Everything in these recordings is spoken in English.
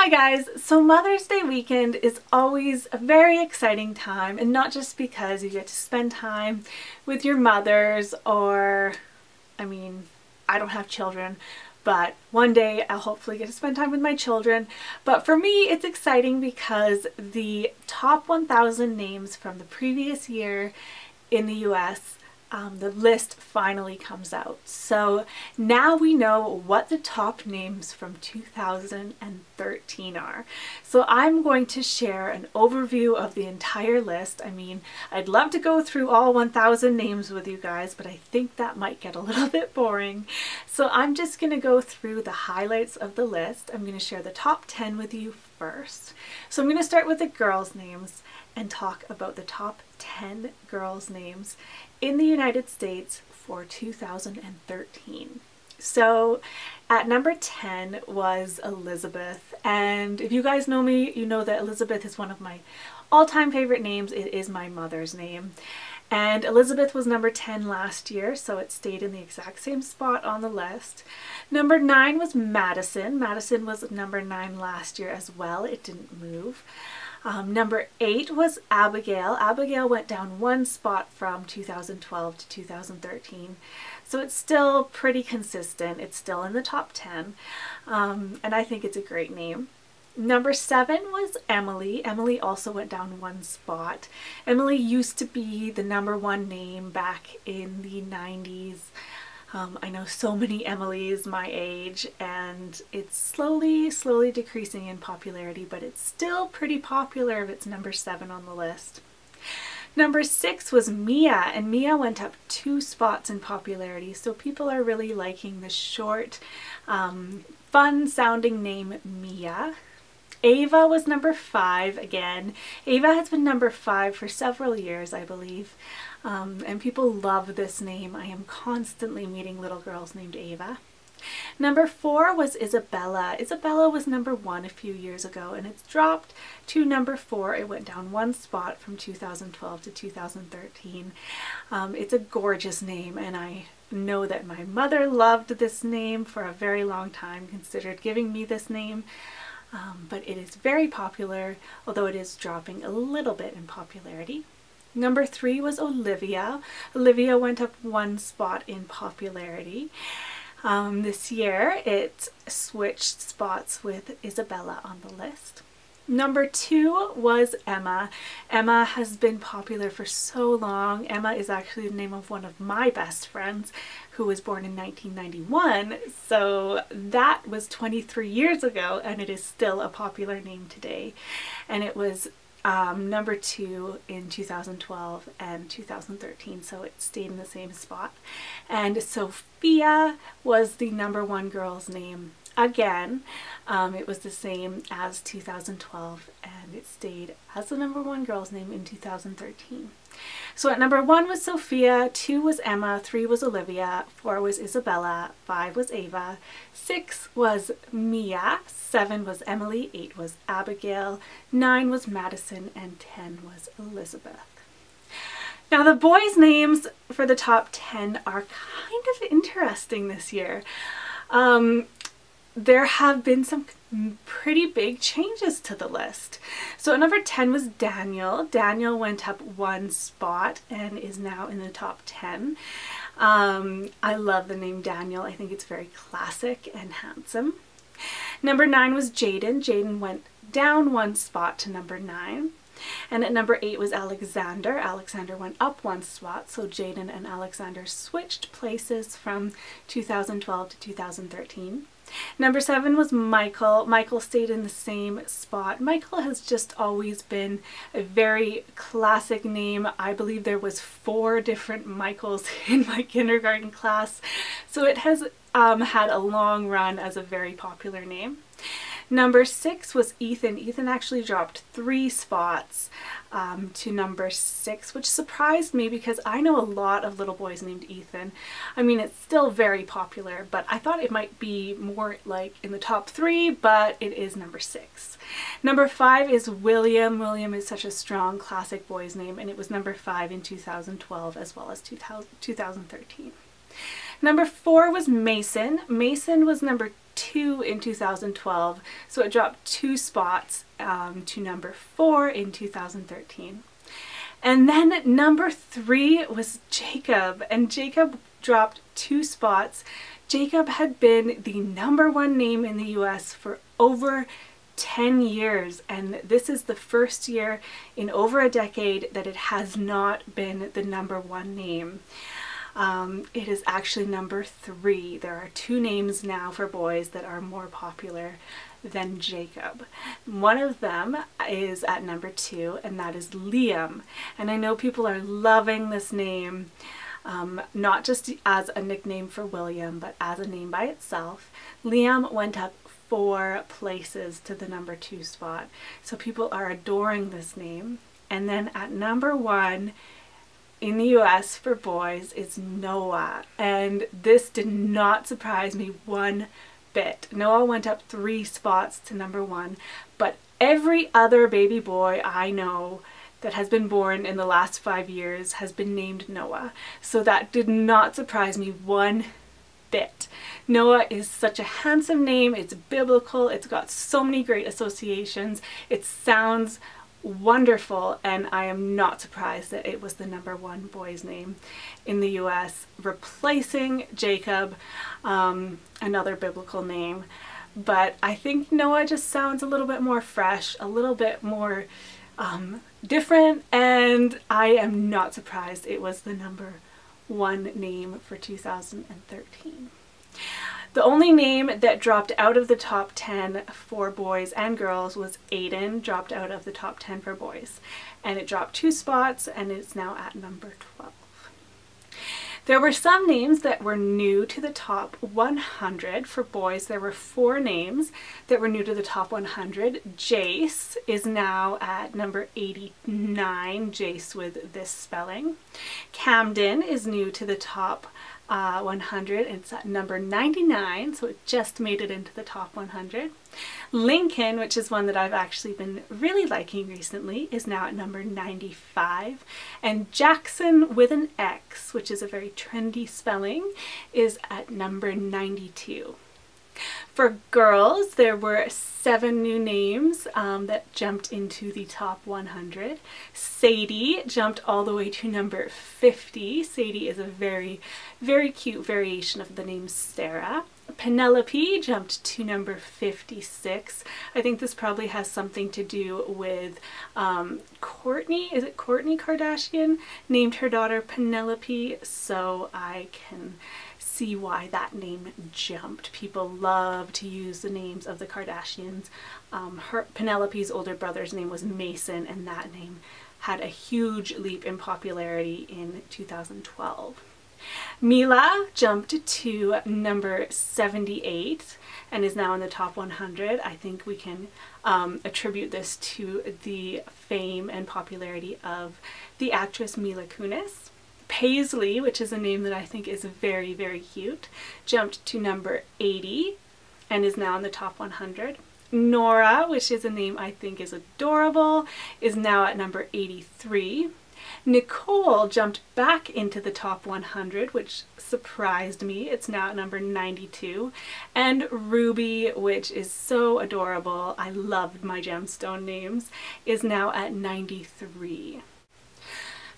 Hi guys! So Mother's Day weekend is always a very exciting time, and not just because you get to spend time with your mothers or, I don't have children, but one day I'll hopefully get to spend time with my children. But for me it's exciting because the top 1,000 names from the previous year in the US, the list finally comes out. So now we know what the top names from 2013 are. So I'm going to share an overview of the entire list. I'd love to go through all 1,000 names with you guys, but I think that might get a little bit boring. So I'm just going to go through the highlights of the list. I'm going to share the top 10 with you first. So I'm going to start with the girls' names and talk about the top 10 girls' names in the United States for 2013. So at number 10 was Elizabeth, and if you guys know me, you know that Elizabeth is one of my all-time favorite names. It is my mother's name. And Elizabeth was number 10 last year, so it stayed in the exact same spot on the list. Number 9 was Madison. Madison was number 9 last year as well. It didn't move. Number 8 was Abigail. Abigail went down one spot from 2012 to 2013. So it's still pretty consistent. It's still in the top 10. And I think it's a great name. Number 7 was Emily. Emily also went down one spot. Emily used to be the #1 name back in the 90s. I know so many Emilys my age, and it's slowly decreasing in popularity, but it's still pretty popular if it's number 7 on the list. Number 6 was Mia, and Mia went up 2 spots in popularity, so people are really liking the short, fun sounding name Mia. Ava was number 5 again. Ava has been number 5 for several years, I believe, and people love this name. I am constantly meeting little girls named Ava. Number 4 was Isabella. Isabella was number 1 a few years ago, and it's dropped to number 4. It went down one spot from 2012 to 2013. It's a gorgeous name, and I know that my mother loved this name for a very long time, considered giving me this name. But it is very popular, although it is dropping a little bit in popularity. Number 3 was Olivia. Olivia went up one spot in popularity. This year it switched spots with Isabella on the list. Number 2 was Emma. Emma has been popular for so long. Emma is actually the name of one of my best friends who was born in 1991. So that was 23 years ago, and it is still a popular name today. And it was number 2 in 2012 and 2013, so it stayed in the same spot. And Sophia was the #1 girl's name. Again, it was the same as 2012, and it stayed as the #1 girl's name in 2013. So at number 1 was Sophia, 2 was Emma, 3 was Olivia, 4 was Isabella, 5 was Ava, 6 was Mia, 7 was Emily, 8 was Abigail, 9 was Madison, and 10 was Elizabeth. Now the boys' names for the top 10 are kind of interesting this year. There have been some pretty big changes to the list. So at number 10 was Daniel. Daniel went up one spot and is now in the top 10. I love the name Daniel. I think it's very classic and handsome. Number 9 was Jaden. Jaden went down one spot to number 9. And at number 8 was Alexander. Alexander went up one spot, so Jaden and Alexander switched places from 2012 to 2013. Number 7 was Michael. Michael stayed in the same spot. Michael has just always been a very classic name. I believe there was 4 different Michaels in my kindergarten class, so it has had a long run as a very popular name. Number 6 was Ethan. Ethan actually dropped 3 spots to number 6, which surprised me because I know a lot of little boys named Ethan. It's still very popular, but I thought it might be more like in the top 3, but it is number 6. Number 5 is William. William is such a strong classic boy's name, and it was number 5 in 2012 as well as 2013. Number 4 was Mason. Mason was number 2 in 2012, so it dropped 2 spots to number 4 in 2013. And then number 3 was Jacob, and Jacob dropped 2 spots. Jacob had been the #1 name in the US for over 10 years, and this is the first year in over a decade that it has not been the #1 name. It is actually number 3. There are 2 names now for boys that are more popular than Jacob. One of them is at number 2, and that is Liam. And I know people are loving this name, not just as a nickname for William, but as a name by itself. Liam went up 4 places to the number 2 spot. So people are adoring this name. And then at number 1 in the US for boys is Noah. And this did not surprise me one bit. Noah went up 3 spots to number 1, but every other baby boy I know that has been born in the last 5 years has been named Noah. So that did not surprise me one bit. Noah is such a handsome name. It's biblical. It's got so many great associations. It sounds wonderful, and I am not surprised that it was the #1 boy's name in the US, replacing Jacob, another biblical name. But I think Noah just sounds a little bit more fresh, a little bit more different, and I am not surprised it was the #1 name for 2013. The only name that dropped out of the top 10 for boys and girls was Aiden, dropped out of the top 10 for boys. And it dropped 2 spots, and it's now at number 12. There were some names that were new to the top 100 for boys. There were 4 names that were new to the top 100. Jace is now at number 89, Jace with this spelling. Camden is new to the top 100, and it's at number 99, so it just made it into the top 100. Lincoln, which is one that I've actually been really liking recently, is now at number 95. And Jackson with an X, which is a very trendy spelling, is at number 92. For girls, there were 7 new names that jumped into the top 100. Sadie jumped all the way to number 50. Sadie is a very, very cute variation of the name Sarah. Penelope jumped to number 56. I think this probably has something to do with Kourtney. Is it Kourtney Kardashian named her daughter Penelope? So I can see why that name jumped. People love to use the names of the Kardashians. Penelope's older brother's name was Mason, and that name had a huge leap in popularity in 2012. Mila jumped to number 78 and is now in the top 100. I think we can attribute this to the fame and popularity of the actress Mila Kunis. Paisley, which is a name that I think is very, very cute, jumped to number 80 and is now in the top 100. Nora, which is a name I think is adorable, is now at number 83. Nicole jumped back into the top 100, which surprised me. It's now at number 92. And Ruby, which is so adorable, I loved my gemstone names, is now at 93.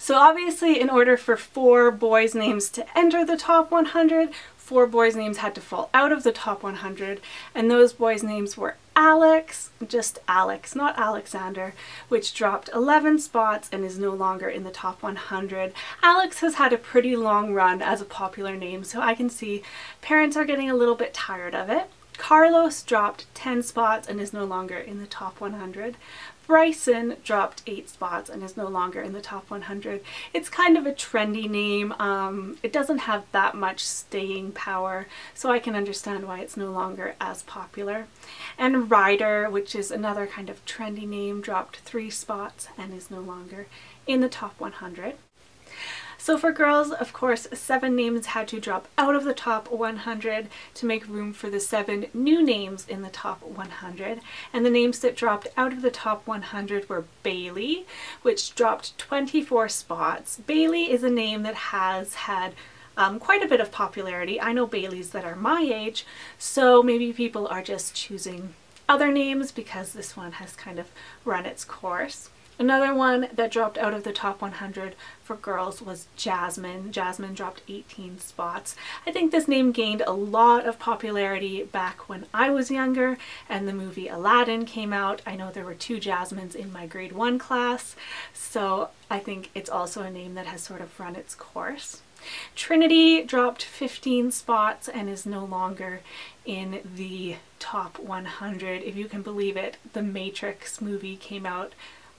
So obviously, in order for 4 boys' names to enter the top 100, 4 boys' names had to fall out of the top 100, and those boys' names were Alex, just Alex, not Alexander, which dropped 11 spots and is no longer in the top 100. Alex has had a pretty long run as a popular name, so I can see parents are getting a little bit tired of it. Carlos dropped 10 spots and is no longer in the top 100. Bryson dropped 8 spots and is no longer in the top 100. It's kind of a trendy name. It doesn't have that much staying power, so I can understand why it's no longer as popular. And Ryder, which is another kind of trendy name, dropped 3 spots and is no longer in the top 100. So for girls, of course, 7 names had to drop out of the top 100 to make room for the 7 new names in the top 100. And the names that dropped out of the top 100 were Bailey, which dropped 24 spots. Bailey is a name that has had quite a bit of popularity. I know Baileys that are my age, so maybe people are just choosing other names because this one has kind of run its course. Another one that dropped out of the top 100 for girls was Jasmine. Jasmine dropped 18 spots. I think this name gained a lot of popularity back when I was younger and the movie Aladdin came out. I know there were 2 Jasmines in my grade 1 class, so I think it's also a name that has sort of run its course. Trinity dropped 15 spots and is no longer in the top 100. If you can believe it, the Matrix movie came out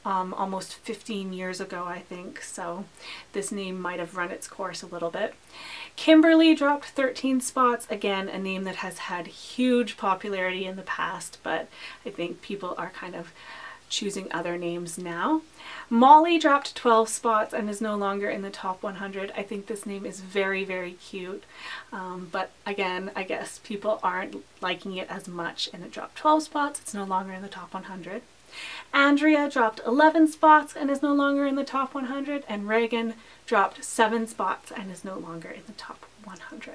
almost 15 years ago, I think, so this name might have run its course a little bit. Kimberly dropped 13 spots, again a name that has had huge popularity in the past, but I think people are kind of choosing other names now. Molly dropped 12 spots and is no longer in the top 100. I think this name is very, very cute, but again, I guess people aren't liking it as much and it dropped 12 spots. It's no longer in the top 100. Andrea dropped 11 spots and is no longer in the top 100, and Reagan dropped 7 spots and is no longer in the top 100.